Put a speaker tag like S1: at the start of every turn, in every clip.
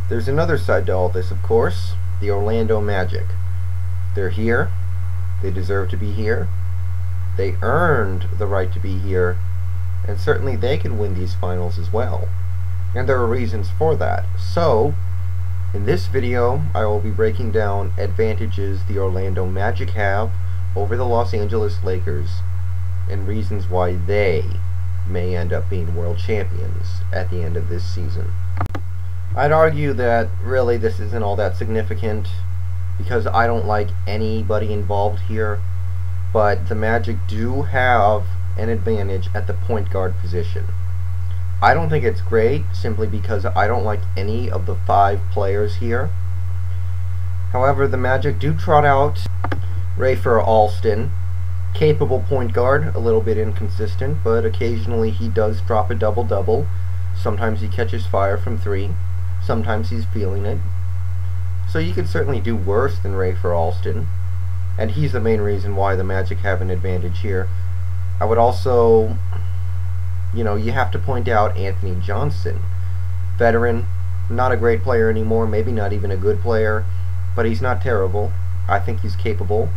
S1: There's another side to all this, of course, the Orlando Magic. They're here. They deserve to be here. They earned the right to be here, and certainly they can win these finals as well. And there are reasons for that. So, in this video, I will be breaking down advantages the Orlando Magic have over the Los Angeles Lakers, and reasons why they may end up being world champions at the end of this season. I'd argue that really this isn't all that significant because I don't like anybody involved here, but the Magic do have an advantage at the point guard position. I don't think it's great simply because I don't like any of the 5 players here. However, the Magic do trot out Rafer Alston, capable point guard, a little bit inconsistent, but occasionally he does drop a double-double. Sometimes he catches fire from 3. Sometimes he's feeling it. So you could certainly do worse than Rafer Alston, and he's the main reason why the Magic have an advantage here. I would also, you have to point out Anthony Johnson. Veteran, not a great player anymore, maybe not even a good player, but he's not terrible. I think he's capable.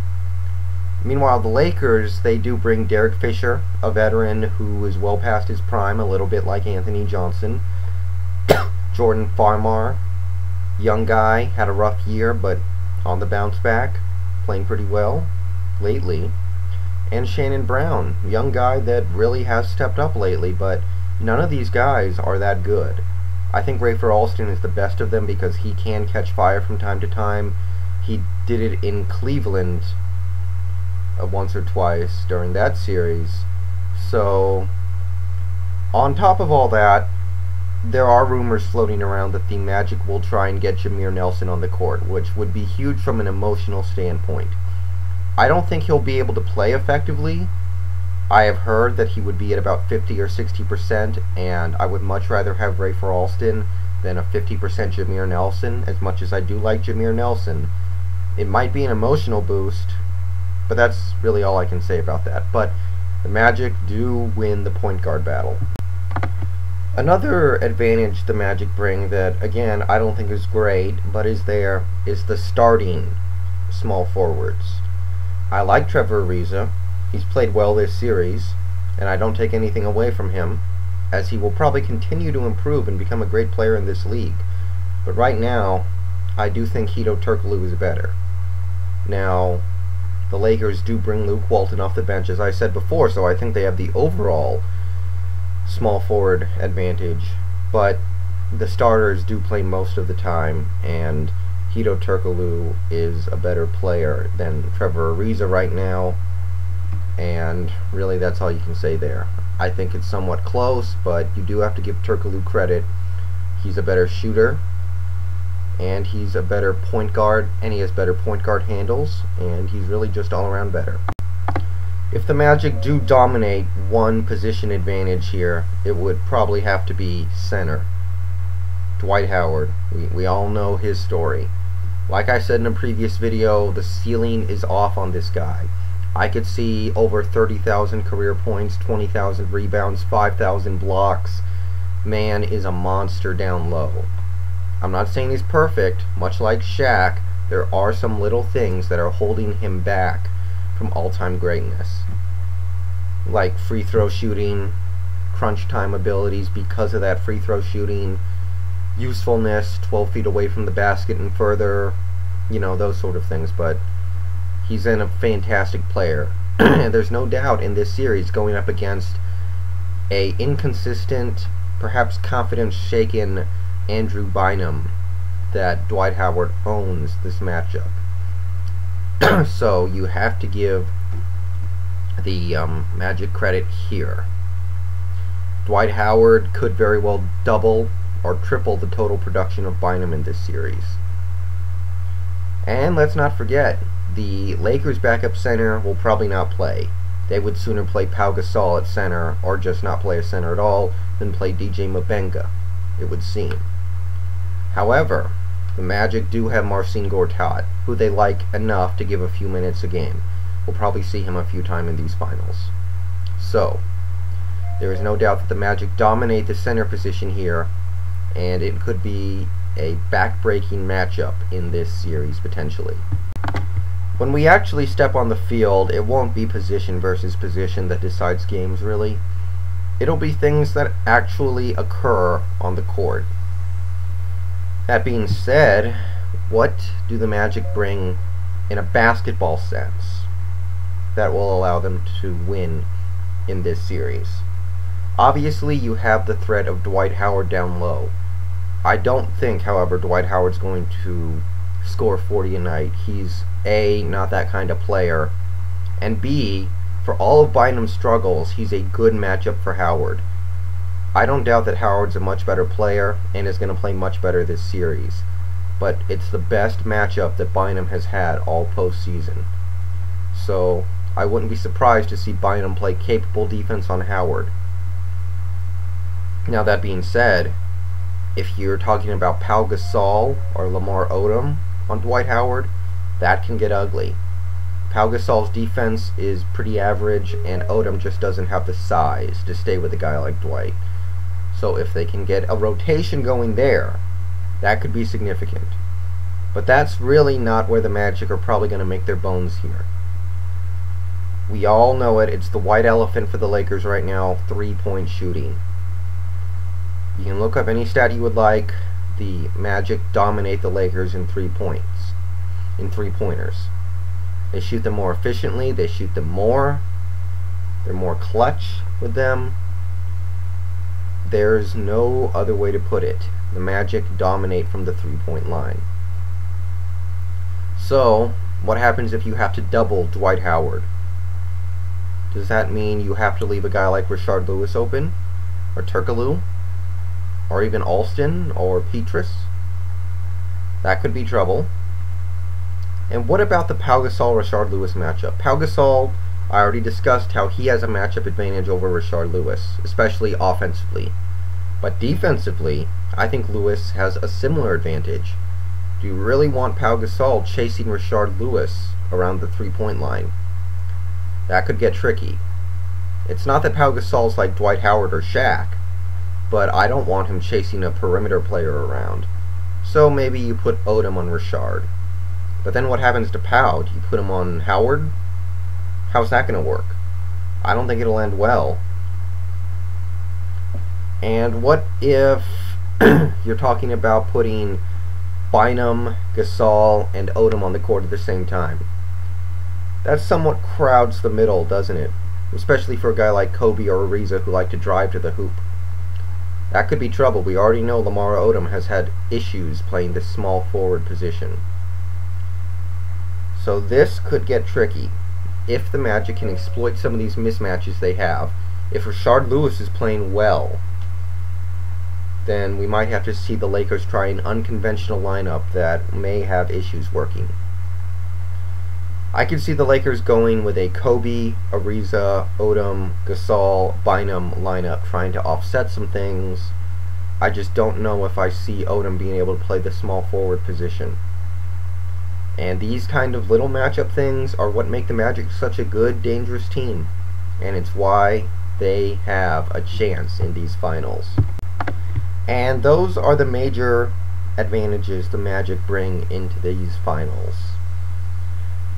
S1: Meanwhile, the Lakers, they do bring Derek Fisher, a veteran who is well past his prime, a little bit like Anthony Johnson. Jordan Farmar, young guy, had a rough year, but on the bounce back, playing pretty well lately. And Shannon Brown, young guy that really has stepped up lately, but none of these guys are that good. I think Rafer Alston is the best of them because he can catch fire from time to time. He did it in Cleveland once or twice during that series. So, on top of all that, there are rumors floating around that the Magic will try and get Jameer Nelson on the court, which would be huge from an emotional standpoint. I don't think he'll be able to play effectively. I have heard that he would be at about 50 or 60%, and I would much rather have Rafer Alston than a 50% Jameer Nelson, as much as I do like Jameer Nelson. It might be an emotional boost, but that's really all I can say about that. But the Magic do win the point guard battle. Another advantage the Magic bring that, again, I don't think is great, but is there, is the starting small forwards. I like Trevor Ariza. He's played well this series, and I don't take anything away from him, as he will probably continue to improve and become a great player in this league. But right now, I do think Hedo Turkoglu is better. Now, the Lakers do bring Luke Walton off the bench, as I said before, so I think they have the overall small forward advantage, but the starters do play most of the time, and Hedo Turkoglu is a better player than Trevor Ariza right now, and really that's all you can say there. I think it's somewhat close, but you do have to give Turkoglu credit. He's a better shooter, and he's a better point guard, and he has better point guard handles, and he's really just all around better. If the Magic do dominate one position advantage here, it would probably have to be center. Dwight Howard. We all know his story. Like I said in a previous video, the ceiling is off on this guy. I could see over 30,000 career points, 20,000 rebounds, 5,000 blocks. Man is a monster down low. I'm not saying he's perfect. Much like Shaq, there are some little things that are holding him back from all-time greatness, like free throw shooting, crunch time abilities because of that free throw shooting, usefulness 12 feet away from the basket and further, those sort of things. But he's a fantastic player. There's no doubt in this series going up against a inconsistent, perhaps confidence shaken Andrew Bynum, that Dwight Howard owns this matchup. So you have to give the Magic credit here. Dwight Howard could very well double or triple the total production of Bynum in this series. And let's not forget, the Lakers backup center will probably not play. They would sooner play Pau Gasol at center, or just not play a center at all, than play DJ Mabenga, it would seem. However, the Magic do have Marcin Gortat, who they like enough to give a few minutes a game. We'll probably see him a few times in these finals. So, there is no doubt that the Magic dominate the center position here, and it could be a back-breaking matchup in this series, potentially. When we actually step on the field, it won't be position versus position that decides games, really. It'll be things that actually occur on the court. That being said, what do the Magic bring in a basketball sense that will allow them to win in this series? Obviously, you have the threat of Dwight Howard down low. I don't think, however, Dwight Howard's going to score 40 a night. He's A, not that kind of player, and B, for all of Bynum's struggles, he's a good matchup for Howard. I don't doubt that Howard's a much better player and is going to play much better this series, but it's the best matchup that Bynum has had all postseason. So I wouldn't be surprised to see Bynum play capable defense on Howard. Now, that being said, if you're talking about Pau Gasol or Lamar Odom on Dwight Howard, that can get ugly. Pau Gasol's defense is pretty average, and Odom just doesn't have the size to stay with a guy like Dwight. So if they can get a rotation going there, that could be significant. But that's really not where the Magic are probably going to make their bones here. We all know it. It's the white elephant for the Lakers right now, three-point shooting. You can look up any stat you would like. The Magic dominate the Lakers in 3 points, in three-pointers. They shoot them more efficiently. They shoot them more. They're more clutch with them. There's no other way to put it. The Magic dominate from the three-point line. So, what happens if you have to double Dwight Howard? Does that mean you have to leave a guy like Rashard Lewis open? Or Turkoglu? Or even Alston? Or Petrus? That could be trouble. And what about the Pau Gasol-Rashard Lewis matchup? Pau Gasol, I already discussed how he has a matchup advantage over Rashard Lewis, especially offensively. But defensively, I think Lewis has a similar advantage. Do you really want Pau Gasol chasing Rashard Lewis around the three-point line? That could get tricky. It's not that Pau Gasol's like Dwight Howard or Shaq, but I don't want him chasing a perimeter player around. So maybe you put Odom on Rashard. But then what happens to Pau? Do you put him on Howard? How's that going to work? I don't think it'll end well. And what if you're talking about putting Bynum, Gasol, and Odom on the court at the same time? That somewhat crowds the middle, doesn't it? Especially for a guy like Kobe or Ariza who like to drive to the hoop. That could be trouble. We already know Lamar Odom has had issues playing this small forward position. So this could get tricky if the Magic can exploit some of these mismatches they have. If Rashard Lewis is playing well, then we might have to see the Lakers try an unconventional lineup that may have issues working. I could see the Lakers going with a Kobe, Ariza, Odom, Gasol, Bynum lineup, trying to offset some things. I just don't know if I see Odom being able to play the small forward position. And these kind of little matchup things are what make the Magic such a good, dangerous team. And it's why they have a chance in these finals. And those are the major advantages the Magic bring into these finals.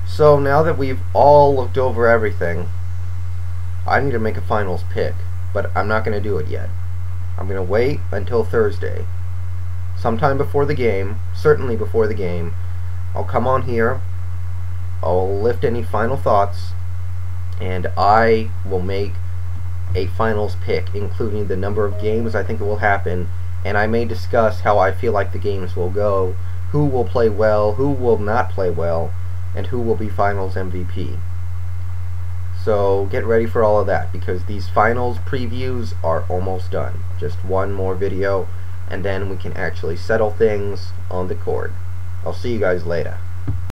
S1: So now that we've all looked over everything, I need to make a finals pick, but I'm not going to do it yet. I'm going to wait until Thursday. Sometime before the game, certainly before the game, I'll come on here, I'll lift any final thoughts, and I will make a finals pick, including the number of games I think it will happen, and I may discuss how I feel like the games will go, who will play well, who will not play well, and who will be finals MVP. So get ready for all of that, because these finals previews are almost done. Just one more video, and then we can actually settle things on the court. I'll see you guys later.